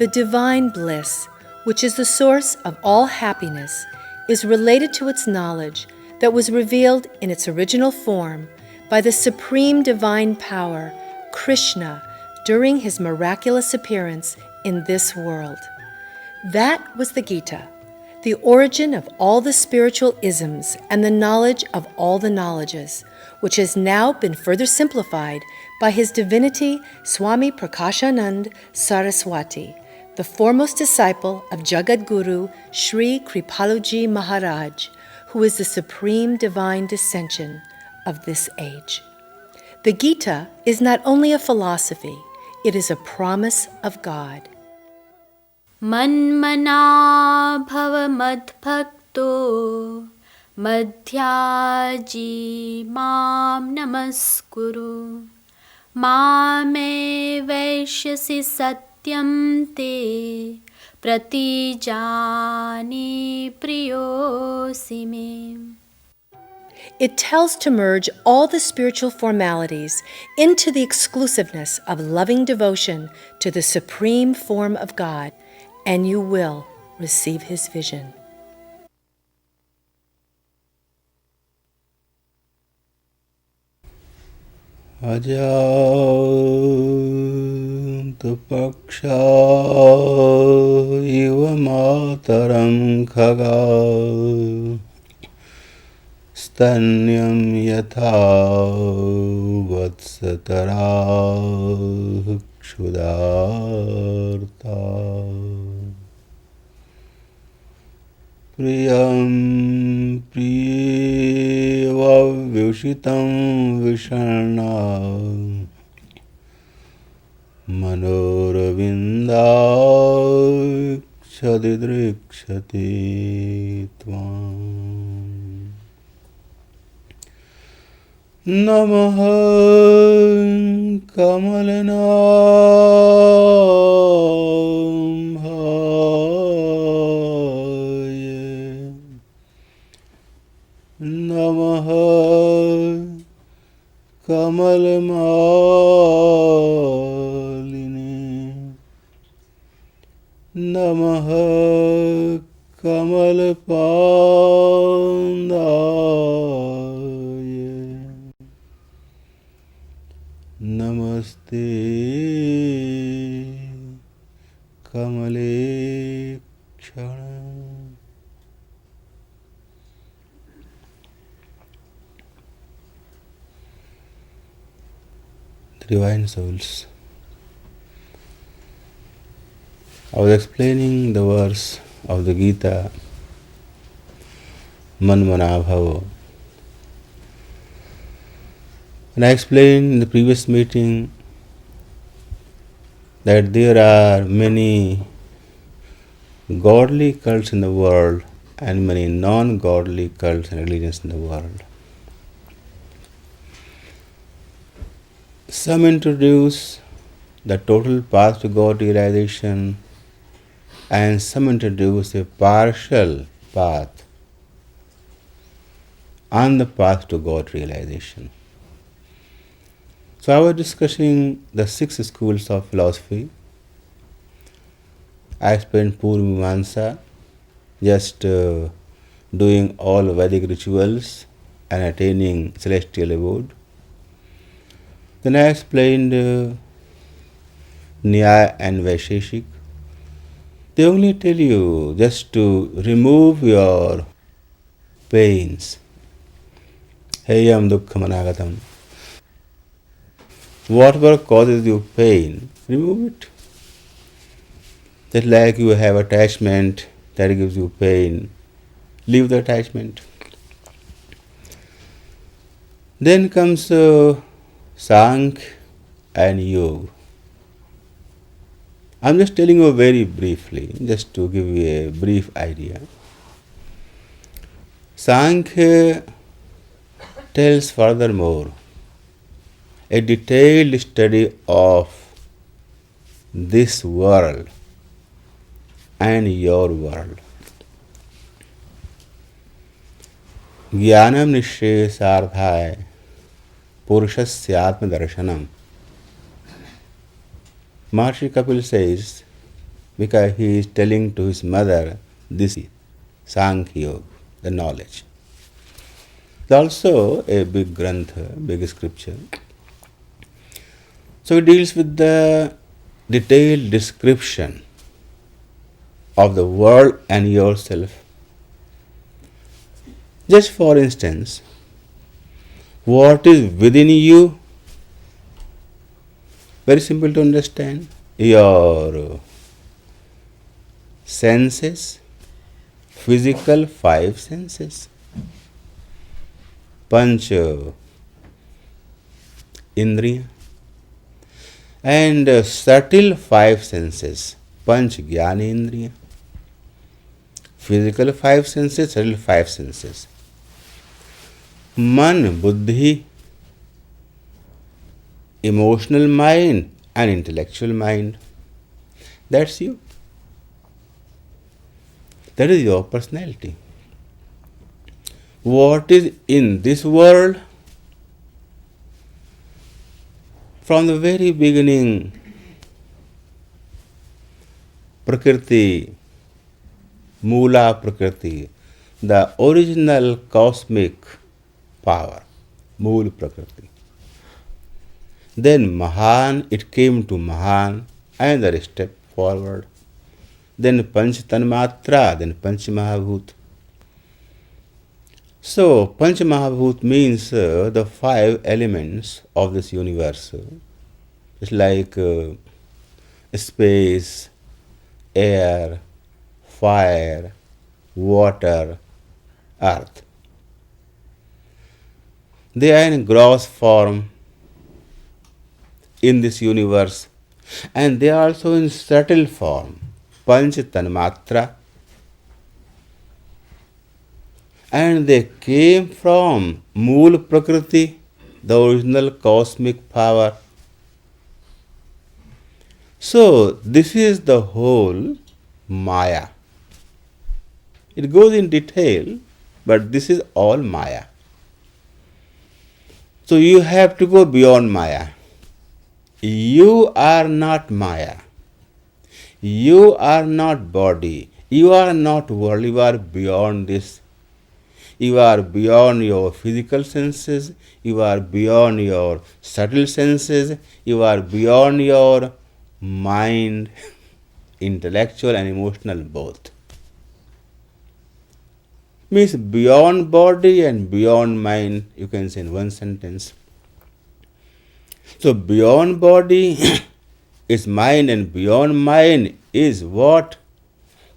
The divine bliss, which is the source of all happiness, is related to its knowledge that was revealed in its original form by the supreme divine power, Krishna, during his miraculous appearance in this world. That was the Gita, the origin of all the spiritual isms and the knowledge of all the knowledges, which has now been further simplified by His Divinity Swami Prakashanand Saraswati, the foremost disciple of Jagadguru Sri Kripaluji Maharaj, who is the supreme divine descension of this age. The Gita is not only a philosophy, it is a promise of God. Manmana bhava madbhakto madhyaji mam namaskuru mame vaishyasi satyam te pratijani priyosi me. It tells to merge all the spiritual formalities into the exclusiveness of loving devotion to the supreme form of God, and you will receive His vision. Ajanta paksha iva mataram khaga stanyam yatha vatsatara kshudarta priyam priyeva vyushitam visharna manoravindakshadidrikshati tvam. Namaha Kamalanabhaya Namaha Kamalamaline Namaha Kamalapandaya Namaste Kamale Kshana. The Divine Souls. I was explaining the verse of the Gita, Manmana Bhava. And I explained in the previous meeting that there are many godly cults in the world and many non-godly cults and religions in the world. Some introduce the total path to God realization, and some introduce a partial path on the path to God realization. So I was discussing the 6 schools of philosophy. I explained Purvamimamsa, just doing all Vedic rituals and attaining celestial abode. Then I explained Nyaya and Vaisheshik. They only tell you just to remove your pains. Heyam dukkham anagatam. Whatever causes you pain, remove it. Just like you have attachment that gives you pain, leave the attachment. Then comes Sankhya and Yoga. I'm just telling you very briefly, just to give you a brief idea. Sankhya tells furthermore a detailed study of this world and your world. Jnanam nishche sardhaya purushasya atma darshanam. Maharishi Kapil says, because he is telling to his mother this Sankhya Yoga, the knowledge. It's also a big grantha, big scripture. So it deals with the detailed description of the world and yourself. Just for instance, what is within you? Very simple to understand. Your senses, physical 5 senses, Panch Indriya, and subtle 5 senses, Panch Jnanendriya. Physical 5 senses, subtle 5 senses. Man, Buddhi, emotional mind and intellectual mind. That's you. That is your personality. What is in this world? From the very beginning, Prakriti, Mula Prakriti, the original cosmic power, Mool Prakriti. Then Mahan, it came to Mahan, another step forward. Then Panch Tanmatra, then Panch Mahabhut. So, Panch Mahabhut means the 5 elements of this universe. It's like space, air, fire, water, earth. They are in gross form in this universe, and they are also in subtle form, Panch Tanmatra. And they came from Mool Prakriti, the original cosmic power. So, this is the whole Maya. It goes in detail, but this is all Maya. So, you have to go beyond Maya. You are not Maya. You are not body. You are not world. You are beyond this. You are beyond your physical senses. You are beyond your subtle senses. You are beyond your mind, intellectual and emotional both. Means beyond body and beyond mind, you can say in one sentence. So beyond body is mind, and beyond mind is what?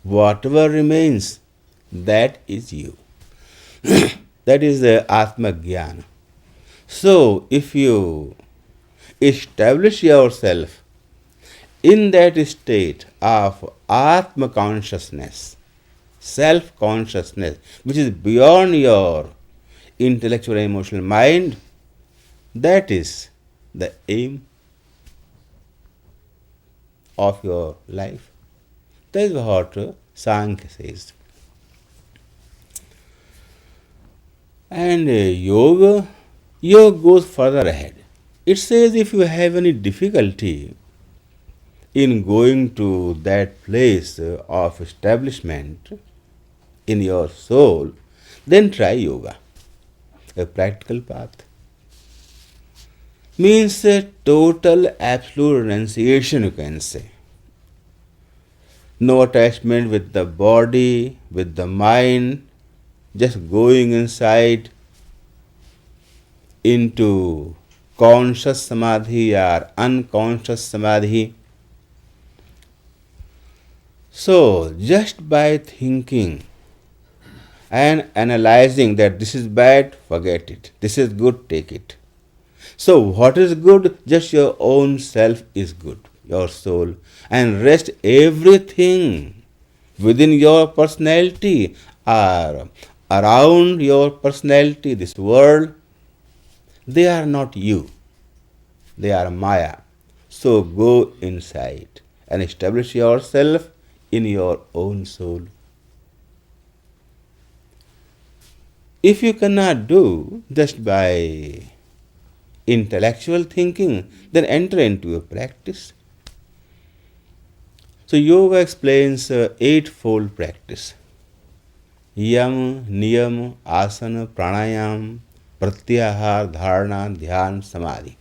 Whatever remains, that is you. That is the Atma Jnana. So, if you establish yourself in that state of Atma consciousness, self consciousness, which is beyond your intellectual and emotional mind, that is the aim of your life. That is what Sankhya says. And yoga goes further ahead. It says if you have any difficulty in going to that place of establishment in your soul, then try yoga, a practical path. Means a total absolute renunciation, you can say. No attachment with the body, with the mind, just going inside into conscious samadhi or unconscious samadhi. So, just by thinking and analyzing that this is bad, forget it. This is good, take it. So, what is good? Just your own self is good, your soul. And rest everything within your personality or around your personality, this world, they are not you. They are Maya. So go inside and establish yourself in your own soul. If you cannot do just by intellectual thinking, then enter into a practice. So yoga explains eightfold practice. Yam, niyam, asana, pranayam, pratyahar, dharana, dhyan, samadhi.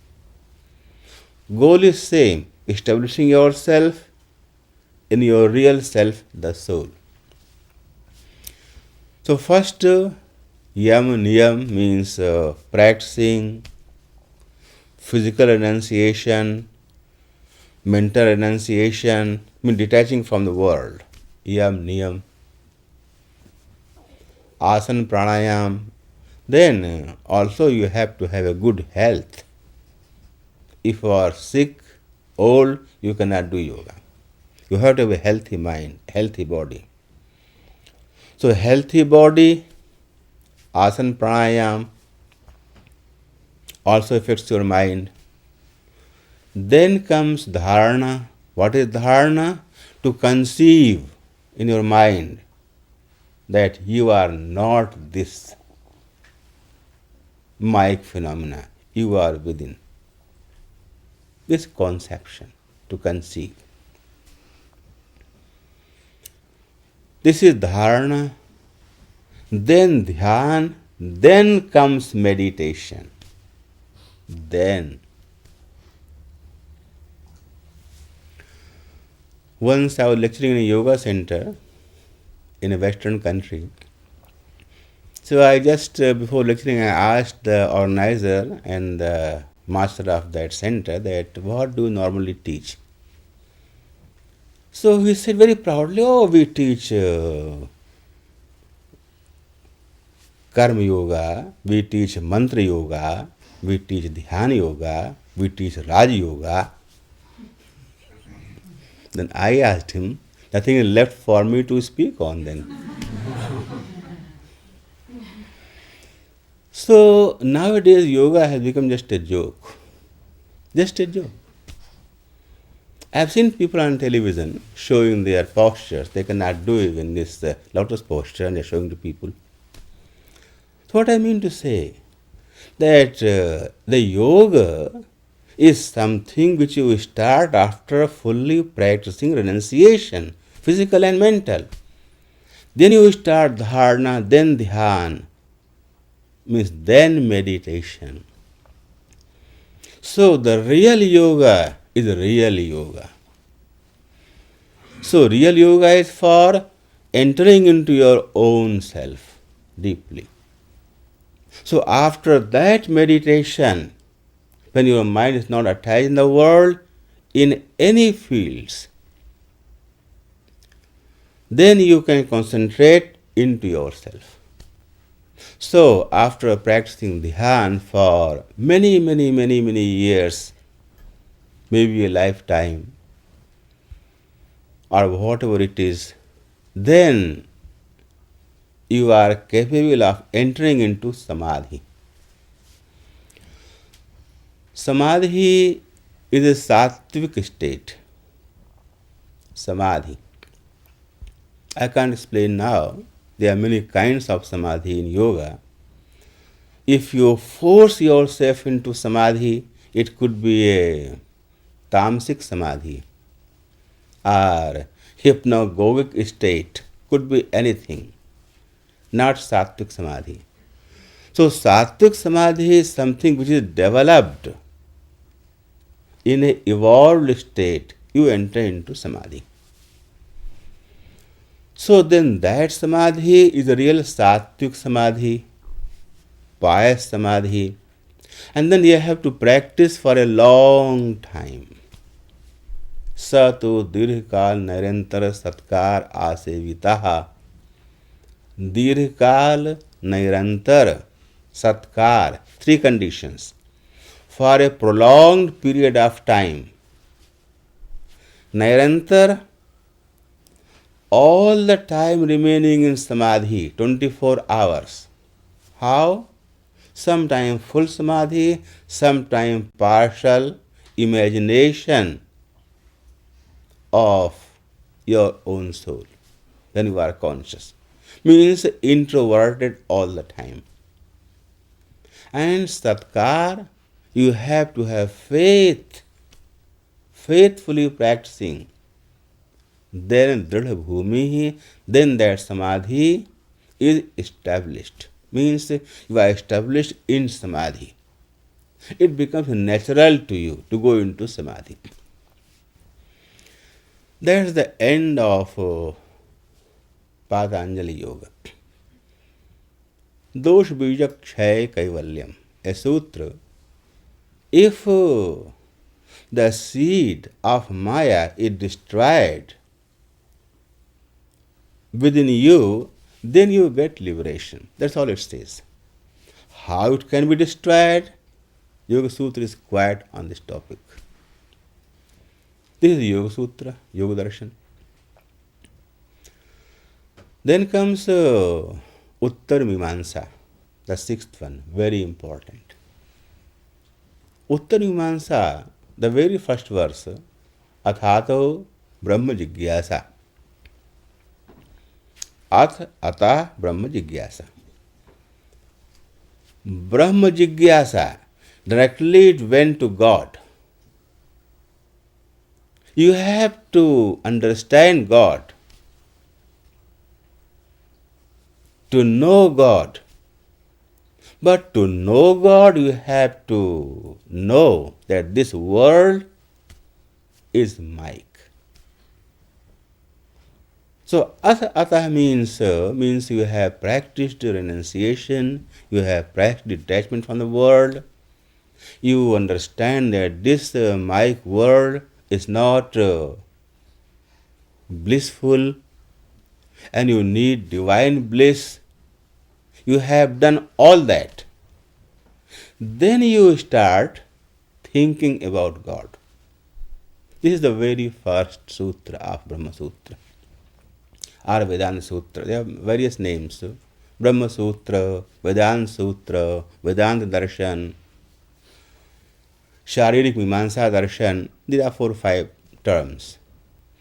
Goal is same, establishing yourself in your real self, the soul. So first, yam, niyam means practicing physical renunciation, mental renunciation, means detaching from the world. Yam, niyam. Asana, pranayam. Then also you have to have a good health. If you are sick, old, you cannot do yoga. You have to have a healthy mind, healthy body. So healthy body, asana, pranayam also affects your mind. Then comes dharana. What is dharana? To conceive in your mind that you are not this Mike phenomena. You are within. This conception to conceive. This is dharana. Then dhyan. Then comes meditation. Then. Once I was lecturing in a yoga center in a Western country. So I just, before lecturing, I asked the organizer and the master of that center that what do you normally teach? So he said very proudly, oh, we teach karma yoga, we teach mantra yoga, we teach dhyana yoga, we teach Raj yoga. Then I asked him, nothing is left for me to speak on then. So nowadays yoga has become just a joke. Just a joke. I have seen people on television showing their postures. They cannot do even this lotus posture and they are showing to people. So what I mean to say, that the yoga is something which you start after fully practicing renunciation, physical and mental. Then you start dharana, then dhyan, means then meditation. So the real yoga is real yoga. So real yoga is for entering into your own self deeply. So after that meditation, when your mind is not attached in the world, in any fields, then you can concentrate into yourself. So after practicing dhyan for many years, maybe a lifetime, or whatever it is, then you are capable of entering into samadhi. Samadhi is a sattvic state. Samadhi. I can't explain now. There are many kinds of samadhi in yoga. If you force yourself into samadhi, it could be a tamasic samadhi or hypnagogic state, could be anything, not sattvic samadhi. So sattvic samadhi is something which is developed in an evolved state. You enter into samadhi. So then that samadhi is a real sattvic samadhi, pious samadhi, and then you have to practice for a long time. Satu dirghkal nairantar satkar asevitaha. Dirghkal nairantar satkar. Three conditions. For a prolonged period of time. Nairantar, all the time remaining in samadhi, 24 hours. How? Sometime full samadhi, sometime partial imagination of your own soul. Then you are conscious. Means introverted all the time. And satkar, you have to have faith, faithfully practicing then Dridha Bhumi, then that Samadhi is established. Means you are established in Samadhi. It becomes natural to you to go into Samadhi. That's the end of Patanjali Yoga. Dosh Bija Kshay Kaivalyam, a sutra. If the seed of Maya is destroyed within you, then you get liberation. That's all it says. How it can be destroyed? Yoga Sutra is quiet on this topic. This is Yoga Sutra, Yoga Darshan. Then comes Uttar Mimamsa, the sixth one, very important. Uttar Mimamsa, the very first verse, Athato Brahma Jigyasa. Atah Brahma Jigyasa. Brahma Jigyasa, directly it went to God. You have to understand God, to know God. But to know God, you have to know that this world is Mike. So atah means you have practiced renunciation, you have practiced detachment from the world. You understand that this Mike world is not blissful, and you need divine bliss. You have done all that. Then you start thinking about God. This is the very first sutra of Brahma Sutra or Vedanta Sutra. There are various names. Brahma Sutra, Vedanta Sutra, Vedanta Darshan, Sharirik Mimamsa Darshan. These are 4 or 5 terms,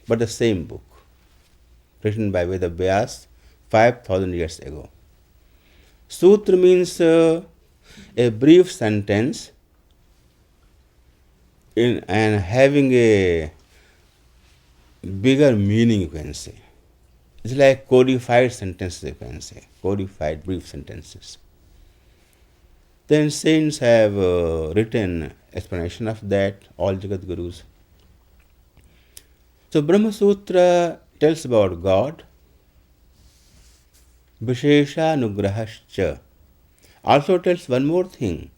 but the same book, written by Veda Vyas 5,000 years ago. Sutra means a brief sentence and having a bigger meaning, you can say. It's like codified sentences, you can say, codified brief sentences. Then saints have written explanation of that, all Jagat Gurus. So Brahma Sutra tells about God, Vishesha Nugrahascha. Also tells one more thing.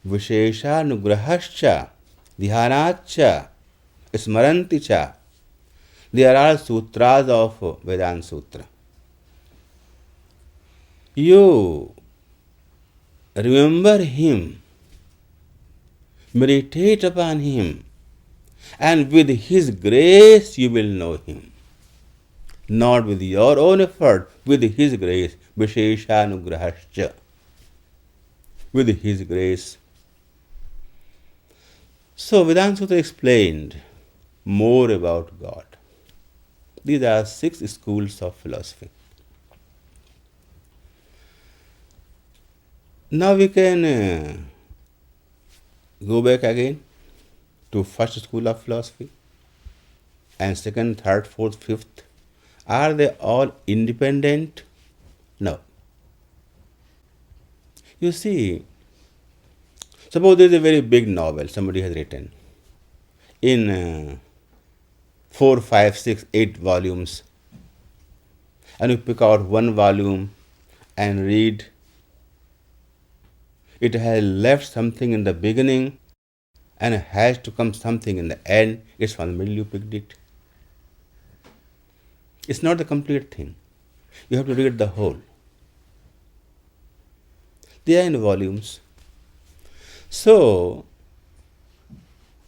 Vishesha Nugrahascha, Dhyanatcha, Smaranticha. There are sutras of Vedanta Sutra. You remember Him, meditate upon Him, and with His grace you will know Him. Not with your own effort, with His grace. Visheshanugrahascha. With His grace. So Vedanta Sutra explained more about God. These are 6 schools of philosophy. Now we can go back again to first school of philosophy and second, third, fourth, fifth. Are they all independent? No. You see, suppose there is a very big novel somebody has written in 4, 5, 6, 8 volumes, and you pick out one volume and read. It has left something in the beginning and has to come something in the end. It's from the middle you picked it. It's not the complete thing. You have to read the whole. They are in volumes. So,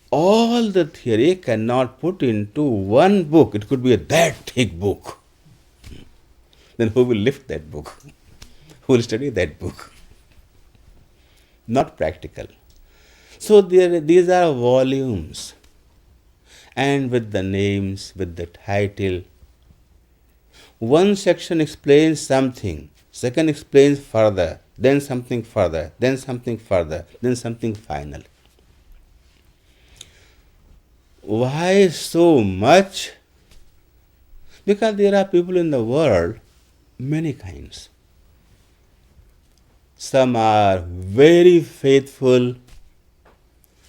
all the theory cannot put into one book. It could be a that thick book. Then who will lift that book? Who will study that book? Not practical. So these are volumes, and with the names, with the title. One section explains something, second explains further, then something further, then something further, then something final. Why so much Because there are people in the world, many kinds. Some are very faithful,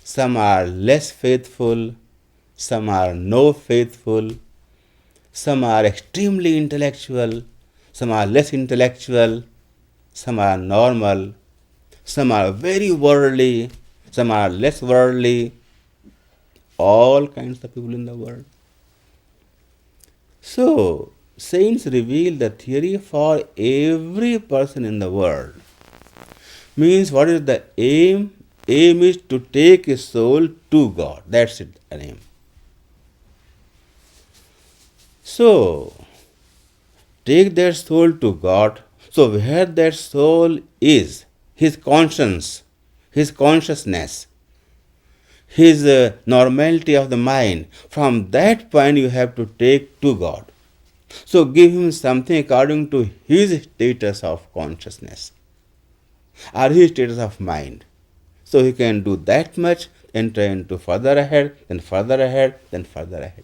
some are less faithful, some are no faithful, some are extremely intellectual, some are less intellectual, some are normal, some are very worldly, some are less worldly, all kinds of people in the world. So, saints reveal the theory for every person in the world. Means what is the aim? Aim is to take a soul to God. That's it, an aim. So, take that soul to God. So, where that soul is, his conscience, his consciousness, his normality of the mind, from that point you have to take to God. So, give him something according to his status of consciousness or his status of mind. So, he can do that much and try to further ahead, then further ahead, then further ahead.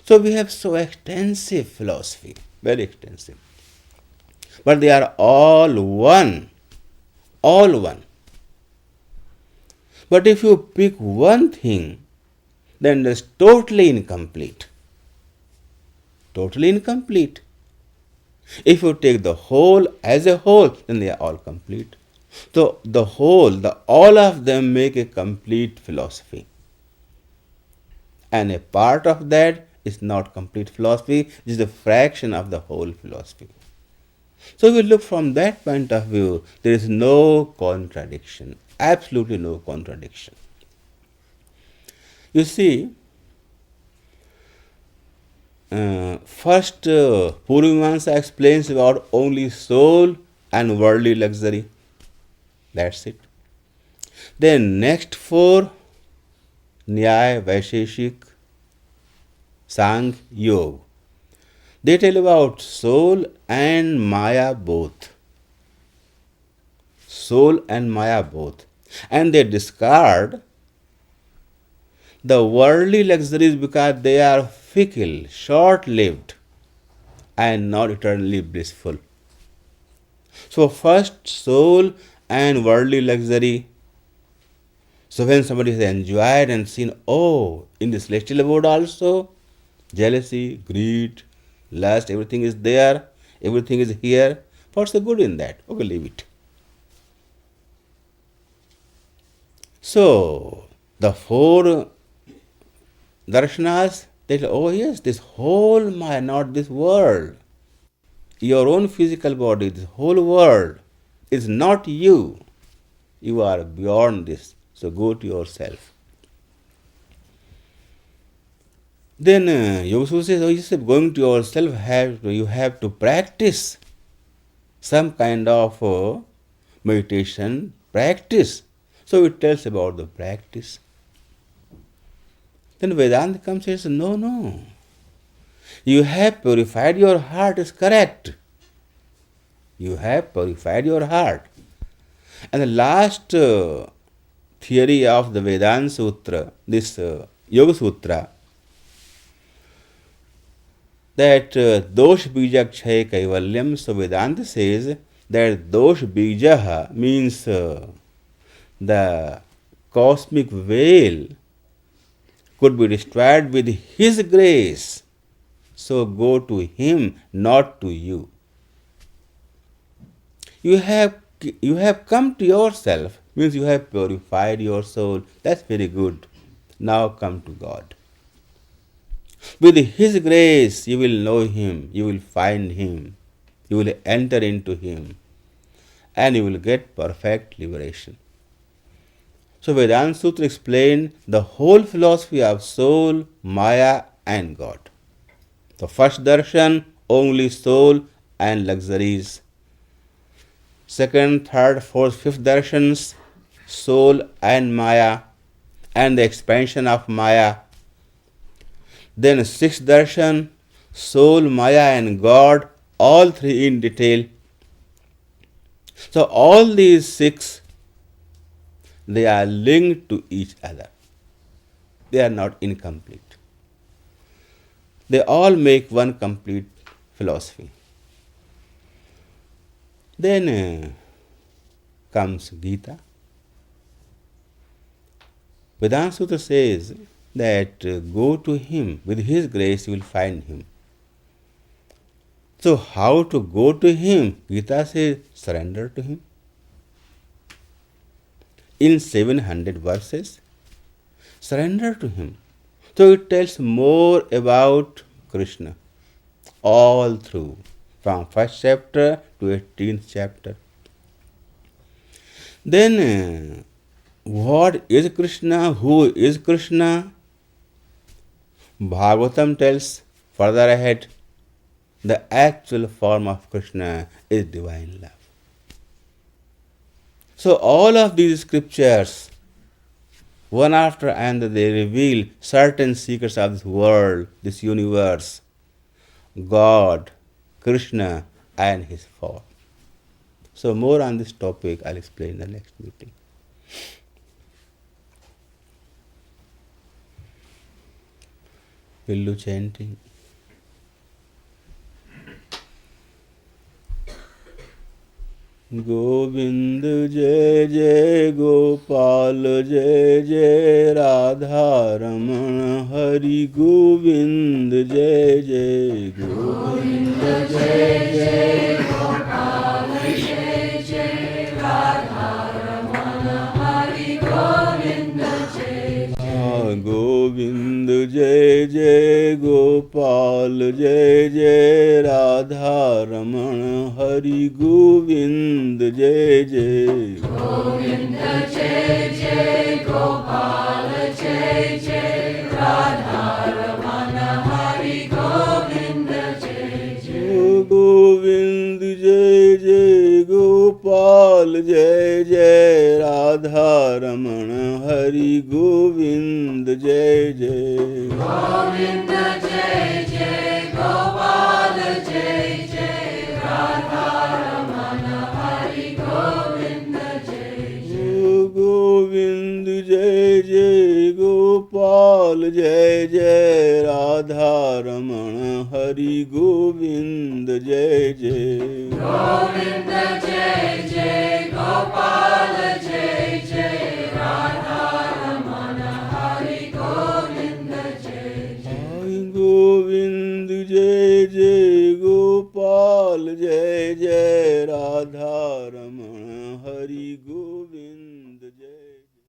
So we have so extensive philosophy, very extensive. But they are all one, all one. But if you pick one thing, then it is totally incomplete. Totally incomplete. If you take the whole as a whole, then they are all complete. So the whole, all of them make a complete philosophy. And a part of that is not complete philosophy, it is a fraction of the whole philosophy. So if we look from that point of view, there is no contradiction, absolutely no contradiction. You see, first Purvamamsa explains about only soul and worldly luxury. That's it. Then next four, Nyaya, Vaisheshik, Sang, Yoga. They tell about soul and Maya both. Soul and Maya both. And they discard the worldly luxuries because they are fickle, short-lived, and not eternally blissful. So first soul and worldly luxury. So when somebody has enjoyed and seen, oh, in the celestial abode also, jealousy, greed, lust, everything is there, everything is here, what's the good in that? Okay, leave it. So the four darshanas, they say, oh yes, this whole Maya, not this world. Your own physical body, this whole world is not you. You are beyond this. So go to yourself. Then Yogasudha says, oh, yes, going to yourself, you have to practice some kind of meditation, practice. So it tells about the practice. Then Vedanta comes and says, no. You have purified your heart, is correct. You have purified your heart. And the last theory of the Vedanta Sutra, this Yoga Sutra, that dosh bija kshay kaivalyam. So Vedanta says that dosh bija means the cosmic veil could be destroyed with His grace. So go to Him, not to you. You have come to yourself, means you have purified your soul. That's very good. Now come to God. With His grace, you will know Him, you will find Him, you will enter into Him, and you will get perfect liberation. So Vedanta Sutra explains the whole philosophy of soul, Maya, and God. The first darshan, only soul and luxuries. Second, third, fourth, fifth darshans, soul and Maya, and the expansion of Maya. Then sixth darshan, soul, Maya, and God, all three in detail. So all these six, they are linked to each other. They are not incomplete. They all make one complete philosophy. Then comes Gita. Vedanta Sutra says that go to him, with his grace you will find him. So how to go to him? Gita says surrender to him. In 700 verses, surrender to him. So it tells more about Krishna all through, from first chapter to 18th chapter. Then what is Krishna? Who is Krishna? Bhagavatam tells further ahead, the actual form of Krishna is divine love. So all of these scriptures, one after another, they reveal certain secrets of this world, this universe, God, Krishna, and his form. So more on this topic I'll explain in the next meeting. Pillu chanting. Govind Jai Jai Gopal Jai Jai Radha Raman Hari Govind Jai Jai Govind Jai Jai Gopal Jai Jai Radha Raman Hari Govind Jai Jai Govind Jai Jai Gopal Jai Jai Radha Raman Hari Govind Jai Jai Govind Jai Jai Gopal Jai Jai Radha Raman Hari Govind Jai Jai Govind Jai Jai Gopal Jai Jai Radha Raman Hari Govind Jai Jai Govind Jai Jai Gopal Jai Jai Radha Raman Hari Govind Jai Jai Govind Jai Jai Gopal Jai Jai Radha Raman Hari Govind Jai Jai Govind Jai Jai Gopal Jai Jai Radha